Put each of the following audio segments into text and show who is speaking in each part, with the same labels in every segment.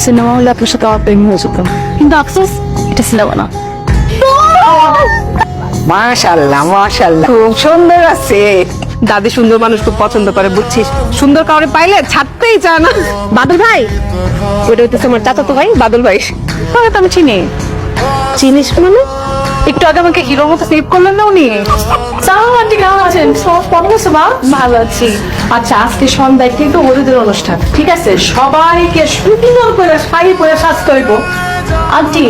Speaker 1: Cinema হলে আপনার সাথে আমার প্রেম হয়ে যেত, কিন্তু আফসোস এটা সিনেমা না।
Speaker 2: মাশাআল্লাহ মাশাআল্লাহ, খুব সুন্দর আছে।
Speaker 3: দাদি সুন্দর মানুষ খুব পছন্দ করে, বুঝছিস? সুন্দর কাউরে পাইলে ছাড়তেই চায় না। বাদল ভাই, ওটা হইতেছে আমার চাচাতো ভাই বাদল ভাই। তাহলে তো আমি চিনি। চিনিস মানে? একটু আগে আমাকে হিরোর মতো সেভ করলেন না উনি?
Speaker 1: আন্টি কেমন আছেন? সব কেমন আছে মা? ভালো আছি। আচ্ছা, আজকে সন্ধ্যায় কিন্তু হলুদের অনুষ্ঠান, ঠিক আছে? সবাইকে সুন্দর করে শাড়ি পরে সাজতে হইব। আন্টি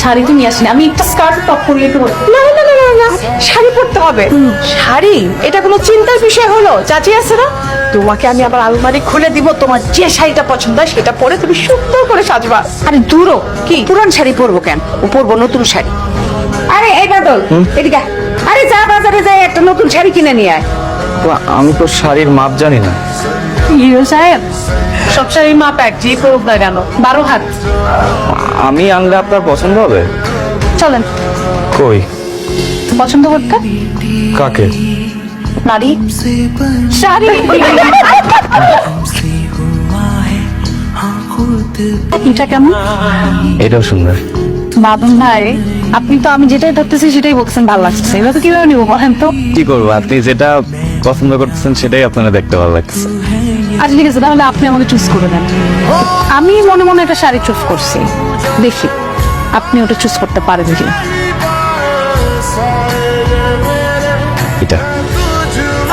Speaker 1: শাড়ি তো নিয়ে আসেনি, আমি একটা স্কার্ট টপ পরিয়ে দেবো।
Speaker 3: না না না না না, শাড়ি পরতে হবে। শাড়ি? এটা কোনো চিন্তার বিষয় হলো? চাচি আছে না, তোমাকে আমি আবার আলমারি খুলে দিব, তোমার যে শাড়িটা পছন্দ হয় সেটা পরে তুমি সুন্দর করে সাজবা।
Speaker 2: আরে দূরও
Speaker 3: কি?
Speaker 2: পুরান শাড়ি পরবো কেন, ও পরবো নতুন শাড়ি। আরে এই বাদল, এদিকে আয়। আরে যা বাজারে যাই একটা নতুন শাড়ি কিনে নিয়ে আয়।
Speaker 4: আমি তো শাড়ির মাপ জানি না।
Speaker 1: হিরো সাহেব, সব শাড়ির মাপ এক, যে পরুক না কেন 12 হাত।
Speaker 4: আমি আনলে আপনার পছন্দ হবে?
Speaker 1: চলেন।
Speaker 4: কই?
Speaker 1: পছন্দ করতে?
Speaker 4: কাকে?
Speaker 1: নারী শাড়ি। এটা কেমন?
Speaker 4: এটাও সুন্দর।
Speaker 1: বাদন ভাই, আপনি তো আমি যেটাই ধরতেছি সেটাই বলছেন ভালো লাগছে, এবার তো কিভাবে নিবো বলেন তো?
Speaker 4: কি করবো, আপনি যেটা পছন্দ করতেছেন সেটাই আপনারা দেখতে ভালো লাগছে।
Speaker 1: আচ্ছা ঠিক আছে, তাহলে আপনি আমাকে চুজ করে দেন। আমি মনে মনে একটা শাড়ি চুজ করছি, দেখি আপনি ওটা চুজ করতে পারেন কিনা।
Speaker 4: এটা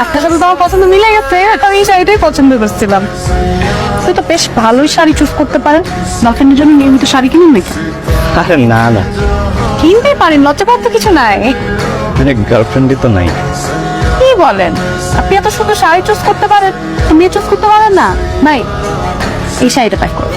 Speaker 1: আপনার সাথে তো আমার পছন্দ মিলে গেছে, আমি এই শাড়িটাই পছন্দ করছিলাম। তুই তো বেশ ভালোই শাড়ি চুজ করতে পারেন, গার্লফ্রেন্ডের জন্য নিয়মিত শাড়ি কিনুন নাকি?
Speaker 4: আরে না না,
Speaker 1: কিনতে পারেন, লজ্জা পাওয়ার তো কিছু নাই।
Speaker 4: গার্লফ্রেন্ডই তো নাই।
Speaker 1: কি বলেন, আপনি এত সুন্দর শাড়ি চুজ করতে পারেন, মেয়ে চুজ করতে পারেন না? নাই, এই শাড়িটা প্যাক করুন।